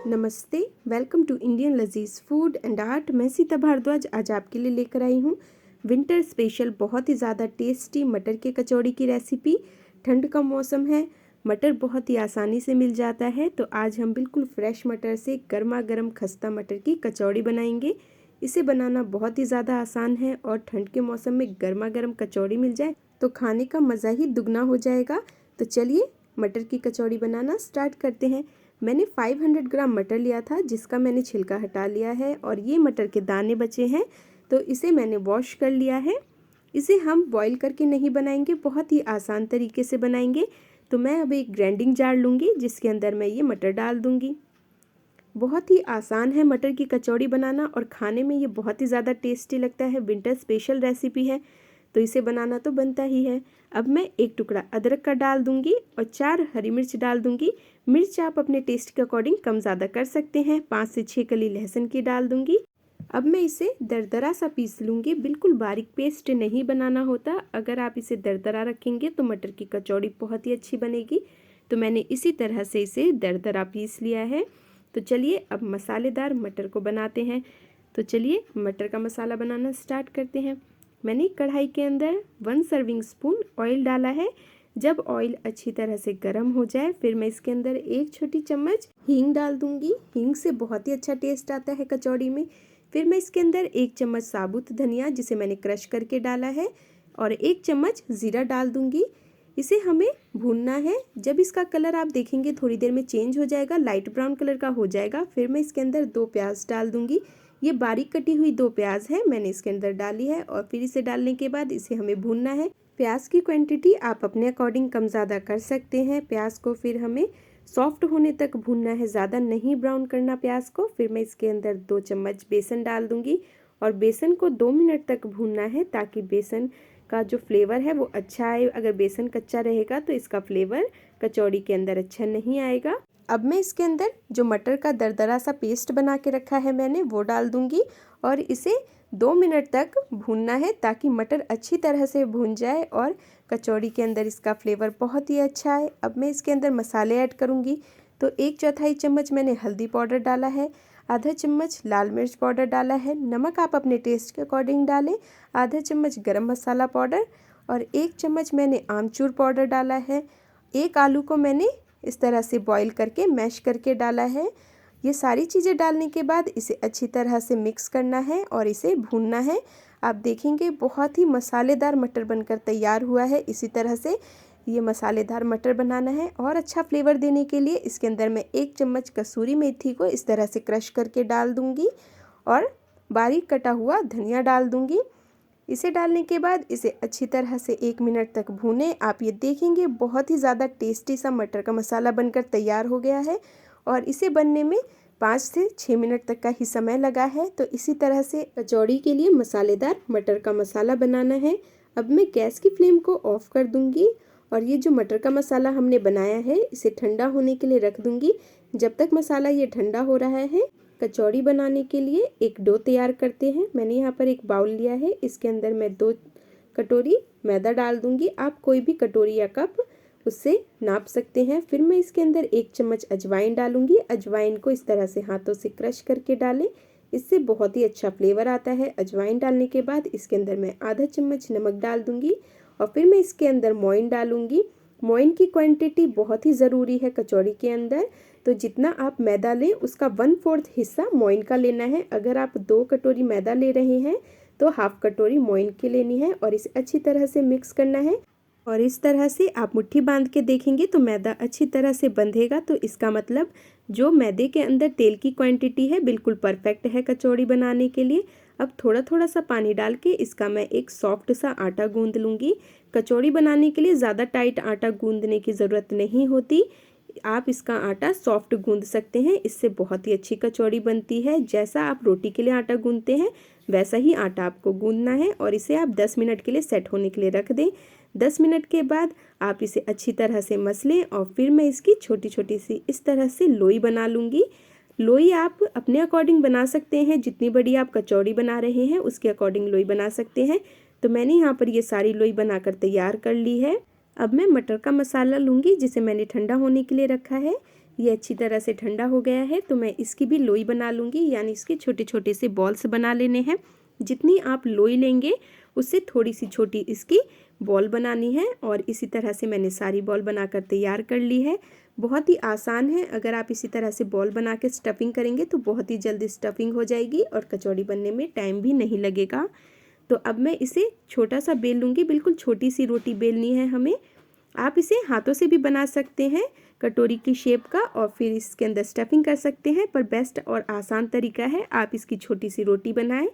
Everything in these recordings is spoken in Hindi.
नमस्ते, वेलकम टू इंडियन लजीज फूड एंड आर्ट। मैं सीता भारद्वाज आज आपके लिए लेकर आई हूँ विंटर स्पेशल बहुत ही ज़्यादा टेस्टी मटर के कचौड़ी की रेसिपी। ठंड का मौसम है, मटर बहुत ही आसानी से मिल जाता है, तो आज हम बिल्कुल फ्रेश मटर से गर्मा गर्म खस्ता मटर की कचौड़ी बनाएंगे। इसे बनाना बहुत ही ज़्यादा आसान है और ठंड के मौसम में गर्मा गर्म कचौड़ी मिल जाए तो खाने का मज़ा ही दुगना हो जाएगा। तो चलिए मटर की कचौड़ी बनाना स्टार्ट करते हैं। मैंने 500 ग्राम मटर लिया था जिसका मैंने छिलका हटा लिया है और ये मटर के दाने बचे हैं तो इसे मैंने वॉश कर लिया है। इसे हम बॉईल करके नहीं बनाएंगे, बहुत ही आसान तरीके से बनाएंगे। तो मैं अब एक ग्राइंडिंग जार लूँगी जिसके अंदर मैं ये मटर डाल दूँगी। बहुत ही आसान है मटर की कचौड़ी बनाना और खाने में ये बहुत ही ज़्यादा टेस्टी लगता है। विंटर स्पेशल रेसिपी है तो इसे बनाना तो बनता ही है। अब मैं एक टुकड़ा अदरक का डाल दूंगी और 4 हरी मिर्च डाल दूंगी। मिर्च आप अपने टेस्ट के अकॉर्डिंग कम ज़्यादा कर सकते हैं। 5 से 6 कली लहसुन की डाल दूंगी। अब मैं इसे दरदरा सा पीस लूँगी, बिल्कुल बारीक पेस्ट नहीं बनाना होता। अगर आप इसे दरदरा रखेंगे तो मटर की कचौड़ी बहुत ही अच्छी बनेगी। तो मैंने इसी तरह से इसे दरदरा पीस लिया है। तो चलिए अब मसालेदार मटर को बनाते हैं। तो चलिए मटर का मसाला बनाना स्टार्ट करते हैं। मैंने कढ़ाई के अंदर 1 सर्विंग स्पून ऑयल डाला है। जब ऑयल अच्छी तरह से गर्म हो जाए फिर मैं इसके अंदर 1 छोटी चम्मच हींग डाल दूंगी। हींग से बहुत ही अच्छा टेस्ट आता है कचौड़ी में। फिर मैं इसके अंदर 1 चम्मच साबुत धनिया जिसे मैंने क्रश करके डाला है और 1 चम्मच जीरा डाल दूंगी। इसे हमें भूनना है। जब इसका कलर आप देखेंगे थोड़ी देर में चेंज हो जाएगा, लाइट ब्राउन कलर का हो जाएगा। फिर मैं इसके अंदर 2 प्याज डाल दूंगी। ये बारीक कटी हुई 2 प्याज है, मैंने इसके अंदर डाली है और फिर इसे डालने के बाद इसे हमें भूनना है। प्याज की क्वांटिटी आप अपने अकॉर्डिंग कम ज़्यादा कर सकते हैं। प्याज को फिर हमें सॉफ्ट होने तक भूनना है, ज़्यादा नहीं ब्राउन करना प्याज को। फिर मैं इसके अंदर 2 चम्मच बेसन डाल दूंगी और बेसन को 2 मिनट तक भूनना है ताकि बेसन का जो फ्लेवर है वो अच्छा आए। अगर बेसन कच्चा रहेगा तो इसका फ्लेवर कचौड़ी के अंदर अच्छा नहीं आएगा। अब मैं इसके अंदर जो मटर का दरदरा सा पेस्ट बना के रखा है मैंने वो डाल दूंगी और इसे 2 मिनट तक भूनना है ताकि मटर अच्छी तरह से भून जाए और कचौड़ी के अंदर इसका फ्लेवर बहुत ही अच्छा है। अब मैं इसके अंदर मसाले ऐड करूंगी। तो 1/4 चम्मच मैंने हल्दी पाउडर डाला है, आधा चम्मच लाल मिर्च पाउडर डाला है, नमक आप अपने टेस्ट के अकॉर्डिंग डालें, आधा चम्मच गरम मसाला पाउडर और 1 चम्मच मैंने आमचूर पाउडर डाला है। 1 आलू को मैंने इस तरह से बॉईल करके मैश करके डाला है। ये सारी चीज़ें डालने के बाद इसे अच्छी तरह से मिक्स करना है और इसे भूनना है। आप देखेंगे बहुत ही मसालेदार मटर बनकर तैयार हुआ है। इसी तरह से ये मसालेदार मटर बनाना है और अच्छा फ्लेवर देने के लिए इसके अंदर मैं 1 चम्मच कसूरी मेथी को इस तरह से क्रश करके डाल दूंगी और बारीक कटा हुआ धनिया डाल दूंगी। इसे डालने के बाद इसे अच्छी तरह से 1 मिनट तक भूनें। आप ये देखेंगे बहुत ही ज़्यादा टेस्टी सा मटर का मसाला बनकर तैयार हो गया है और इसे बनने में 5 से 6 मिनट तक का ही समय लगा है। तो इसी तरह से कचौड़ी के लिए मसालेदार मटर का मसाला बनाना है। अब मैं गैस की फ्लेम को ऑफ कर दूंगी और ये जो मटर का मसाला हमने बनाया है इसे ठंडा होने के लिए रख दूंगी। जब तक मसाला ये ठंडा हो रहा है कचौड़ी बनाने के लिए एक डो तैयार करते हैं। मैंने यहाँ पर एक बाउल लिया है, इसके अंदर मैं 2 कटोरी मैदा डाल दूंगी। आप कोई भी कटोरी या कप उससे नाप सकते हैं। फिर मैं इसके अंदर 1 चम्मच अजवाइन डालूंगी। अजवाइन को इस तरह से हाथों से क्रश करके डालें, इससे बहुत ही अच्छा फ्लेवर आता है। अजवाइन डालने के बाद इसके अंदर मैं आधा चम्मच नमक डाल दूंगी और फिर मैं इसके अंदर मोइन डालूंगी। मोइन की क्वांटिटी बहुत ही ज़रूरी है कचौड़ी के अंदर, तो जितना आप मैदा लें उसका 1/4 हिस्सा मोइन का लेना है। अगर आप 2 कटोरी मैदा ले रहे हैं तो हाफ कटोरी मोइन की लेनी है और इसे अच्छी तरह से मिक्स करना है। और इस तरह से आप मुट्ठी बांध के देखेंगे तो मैदा अच्छी तरह से बंधेगा, तो इसका मतलब जो मैदे के अंदर तेल की क्वांटिटी है बिल्कुल परफेक्ट है कचौड़ी बनाने के लिए। अब थोड़ा थोड़ा सा पानी डाल के इसका मैं एक सॉफ्ट सा आटा गूंद लूँगी। कचौड़ी बनाने के लिए ज़्यादा टाइट आटा गूंदने की ज़रूरत नहीं होती, आप इसका आटा सॉफ्ट गूंद सकते हैं, इससे बहुत ही अच्छी कचौड़ी बनती है। जैसा आप रोटी के लिए आटा गूंदते हैं वैसा ही आटा आपको गूंदना है और इसे आप 10 मिनट के लिए सेट होने के लिए रख दें। 10 मिनट के बाद आप इसे अच्छी तरह से मस लें और फिर मैं इसकी छोटी छोटी सी इस तरह से लोई बना लूँगी। लोई आप अपने अकॉर्डिंग बना सकते हैं, जितनी बड़ी आप कचौड़ी बना रहे हैं उसके अकॉर्डिंग लोई बना सकते हैं। तो मैंने यहाँ पर ये सारी लोई बनाकर तैयार कर ली है। अब मैं मटर का मसाला लूँगी जिसे मैंने ठंडा होने के लिए रखा है। ये अच्छी तरह से ठंडा हो गया है तो मैं इसकी भी लोई बना लूँगी, यानी इसके छोटे छोटे से बॉल्स बना लेने हैं। जितनी आप लोई लेंगे उससे थोड़ी सी छोटी इसकी बॉल बनानी है और इसी तरह से मैंने सारी बॉल बनाकर तैयार कर ली है। बहुत ही आसान है, अगर आप इसी तरह से बॉल बना के स्टफिंग करेंगे तो बहुत ही जल्दी स्टफिंग हो जाएगी और कचौड़ी बनने में टाइम भी नहीं लगेगा। तो अब मैं इसे छोटा सा बेल लूँगी, बिल्कुल छोटी सी रोटी बेलनी है हमें। आप इसे हाथों से भी बना सकते हैं कटोरी की शेप का और फिर इसके अंदर स्टफिंग कर सकते हैं, पर बेस्ट और आसान तरीका है आप इसकी छोटी सी रोटी बनाएं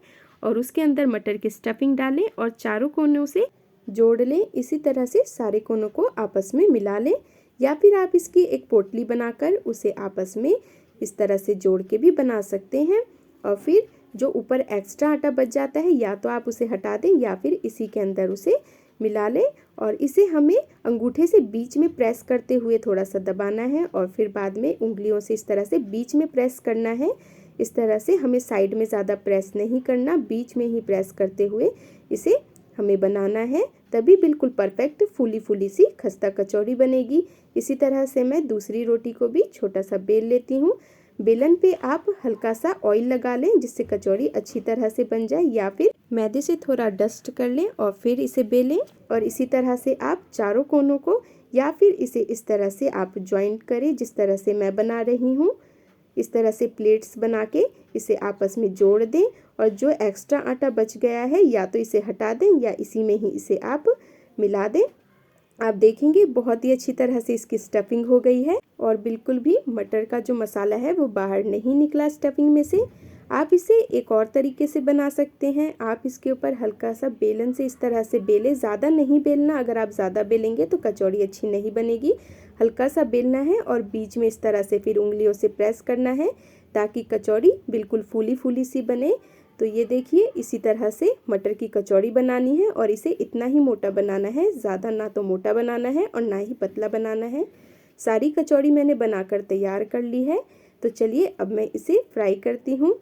और उसके अंदर मटर की स्टफिंग डालें और चारों कोनों से जोड़ लें। इसी तरह से सारे कोनों को आपस में मिला लें, या फिर आप इसकी एक पोटली बनाकर उसे आपस में इस तरह से जोड़ के भी बना सकते हैं। और फिर जो ऊपर एक्स्ट्रा आटा बच जाता है या तो आप उसे हटा दें या फिर इसी के अंदर उसे मिला लें और इसे हमें अंगूठे से बीच में प्रेस करते हुए थोड़ा सा दबाना है और फिर बाद में उंगलियों से इस तरह से बीच में प्रेस करना है। इस तरह से हमें साइड में ज़्यादा प्रेस नहीं करना, बीच में ही प्रेस करते हुए इसे हमें बनाना है, तभी बिल्कुल परफेक्ट फूली फूली सी खस्ता कचौड़ी बनेगी। इसी तरह से मैं दूसरी रोटी को भी छोटा सा बेल लेती हूँ। बेलन पे आप हल्का सा ऑयल लगा लें जिससे कचौड़ी अच्छी तरह से बन जाए, या फिर मैदे से थोड़ा डस्ट कर लें और फिर इसे बेलें। और इसी तरह से आप चारों कोनों को या फिर इसे इस तरह से आप ज्वाइंट करें जिस तरह से मैं बना रही हूँ। इस तरह से प्लेट्स बना के इसे आपस में जोड़ दें और जो एक्स्ट्रा आटा बच गया है या तो इसे हटा दें या इसी में ही इसे आप मिला दें। आप देखेंगे बहुत ही अच्छी तरह से इसकी स्टफिंग हो गई है और बिल्कुल भी मटर का जो मसाला है वो बाहर नहीं निकला स्टफिंग में से। आप इसे एक और तरीके से बना सकते हैं, आप इसके ऊपर हल्का सा बेलन से इस तरह से बेलें, ज़्यादा नहीं बेलना, अगर आप ज़्यादा बेलेंगे तो कचौड़ी अच्छी नहीं बनेगी। हल्का सा बेलना है और बीच में इस तरह से फिर उंगलियों से प्रेस करना है ताकि कचौड़ी बिल्कुल फूली फूली सी बने। तो ये देखिए इसी तरह से मटर की कचौड़ी बनानी है और इसे इतना ही मोटा बनाना है, ज़्यादा ना तो मोटा बनाना है और ना ही पतला बनाना है। सारी कचौड़ी मैंने बनाकर तैयार कर ली है, तो चलिए अब मैं इसे फ्राई करती हूँ।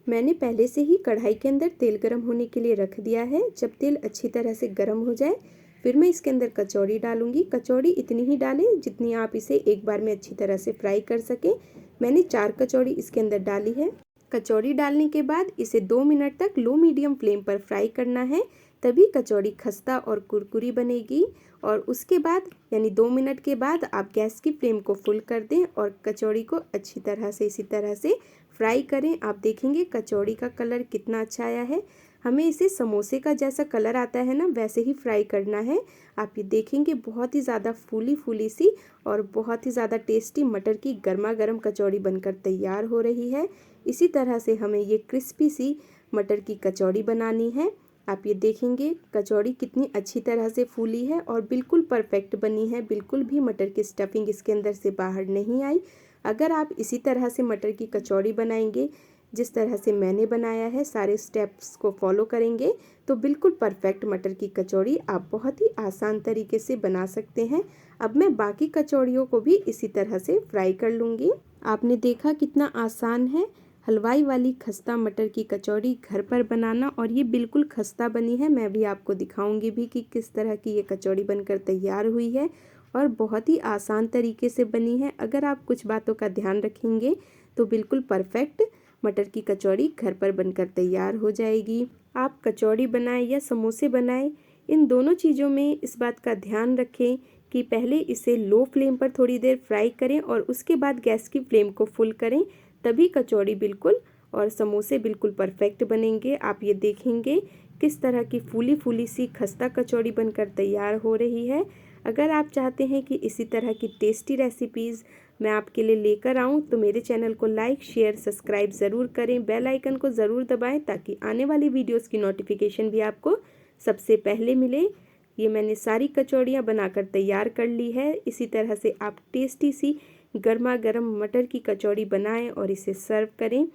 मैंने पहले से ही कढ़ाई के अंदर तेल गरम होने के लिए रख दिया है। जब तेल अच्छी तरह से गरम हो जाए फिर मैं इसके अंदर कचौड़ी डालूंगी। कचौड़ी इतनी ही डालें जितनी आप इसे एक बार में अच्छी तरह से फ्राई कर सकें। मैंने 4 कचौड़ी इसके अंदर डाली है। कचौड़ी डालने के बाद इसे 2 मिनट तक लो मीडियम फ्लेम पर फ्राई करना है, तभी कचौड़ी खस्ता और कुरकुरी बनेगी। और उसके बाद यानी 2 मिनट के बाद आप गैस की फ्लेम को फुल कर दें और कचौड़ी को अच्छी तरह से इसी तरह से फ्राई करें। आप देखेंगे कचौड़ी का कलर कितना अच्छा आया है। हमें इसे समोसे का जैसा कलर आता है ना वैसे ही फ्राई करना है। आप ये देखेंगे बहुत ही ज़्यादा फूली फूली सी और बहुत ही ज़्यादा टेस्टी मटर की गर्मा गर्म कचौड़ी बनकर तैयार हो रही है। इसी तरह से हमें ये क्रिस्पी सी मटर की कचौड़ी बनानी है। आप ये देखेंगे कचौड़ी कितनी अच्छी तरह से फूली है और बिल्कुल परफेक्ट बनी है, बिल्कुल भी मटर की स्टफिंग इसके अंदर से बाहर नहीं आई। अगर आप इसी तरह से मटर की कचौड़ी बनाएंगे जिस तरह से मैंने बनाया है, सारे स्टेप्स को फॉलो करेंगे तो बिल्कुल परफेक्ट मटर की कचौड़ी आप बहुत ही आसान तरीके से बना सकते हैं। अब मैं बाकी कचौड़ियों को भी इसी तरह से फ्राई कर लूँगी। आपने देखा कितना आसान है हलवाई वाली खस्ता मटर की कचौड़ी घर पर बनाना, और ये बिल्कुल खस्ता बनी है। मैं भी आपको दिखाऊंगी भी कि किस तरह की ये कचौड़ी बनकर तैयार हुई है और बहुत ही आसान तरीके से बनी है। अगर आप कुछ बातों का ध्यान रखेंगे तो बिल्कुल परफेक्ट मटर की कचौड़ी घर पर बनकर तैयार हो जाएगी। आप कचौड़ी बनाएं या समोसे बनाएं, इन दोनों चीज़ों में इस बात का ध्यान रखें कि पहले इसे लो फ्लेम पर थोड़ी देर फ्राई करें और उसके बाद गैस की फ्लेम को फुल करें, तभी कचौड़ी बिल्कुल और समोसे बिल्कुल परफेक्ट बनेंगे। आप ये देखेंगे किस तरह की फूली फूली सी खस्ता कचौड़ी बनकर तैयार हो रही है। अगर आप चाहते हैं कि इसी तरह की टेस्टी रेसिपीज़ मैं आपके लिए लेकर आऊं तो मेरे चैनल को लाइक शेयर सब्सक्राइब ज़रूर करें, बेल आइकन को ज़रूर दबाएं ताकि आने वाली वीडियोस की नोटिफिकेशन भी आपको सबसे पहले मिले। ये मैंने सारी कचौड़ियाँ बनाकर तैयार कर ली है। इसी तरह से आप टेस्टी सी गर्मा गर्म मटर की कचौड़ी बनाएं और इसे सर्व करें।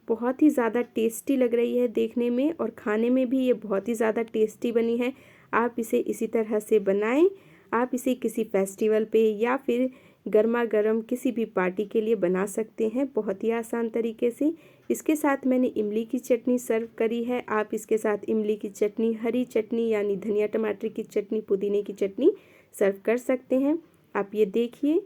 बहुत ही ज़्यादा टेस्टी लग रही है देखने में और खाने में भी ये बहुत ही ज़्यादा टेस्टी बनी है। आप इसे इसी तरह से बनाएं। आप इसे किसी फेस्टिवल पे या फिर गर्मा गर्म किसी भी पार्टी के लिए बना सकते हैं बहुत ही आसान तरीके से। इसके साथ मैंने इमली की चटनी सर्व करी है। आप इसके साथ इमली की चटनी, हरी चटनी यानी धनिया टमाटर की चटनी, पुदीने की चटनी सर्व कर सकते हैं। आप ये देखिए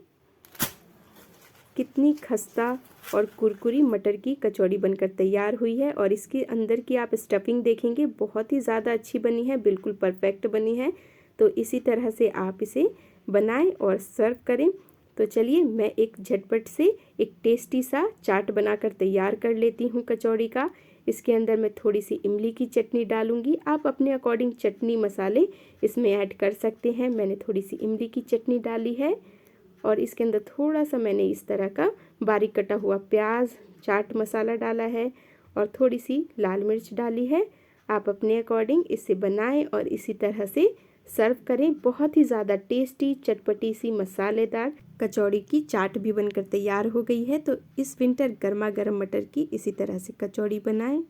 कितनी खस्ता और कुरकुरी मटर की कचौड़ी बनकर तैयार हुई है और इसके अंदर की आप स्टफिंग देखेंगे बहुत ही ज़्यादा अच्छी बनी है, बिल्कुल परफेक्ट बनी है। तो इसी तरह से आप इसे बनाएं और सर्व करें। तो चलिए मैं एक झटपट से एक टेस्टी सा चाट बनाकर तैयार कर लेती हूँ कचौड़ी का। इसके अंदर मैं थोड़ी सी इमली की चटनी डालूंगी, आप अपने अकॉर्डिंग चटनी मसाले इसमें ऐड कर सकते हैं। मैंने थोड़ी सी इमली की चटनी डाली है और इसके अंदर थोड़ा सा मैंने इस तरह का बारीक कटा हुआ प्याज, चाट मसाला डाला है और थोड़ी सी लाल मिर्च डाली है। आप अपने अकॉर्डिंग इसे बनाएं और इसी तरह से सर्व करें। बहुत ही ज़्यादा टेस्टी चटपटी सी मसालेदार कचौड़ी की चाट भी बनकर तैयार हो गई है। तो इस विंटर गर्मा गर्म मटर की इसी तरह से कचौड़ी बनाएं।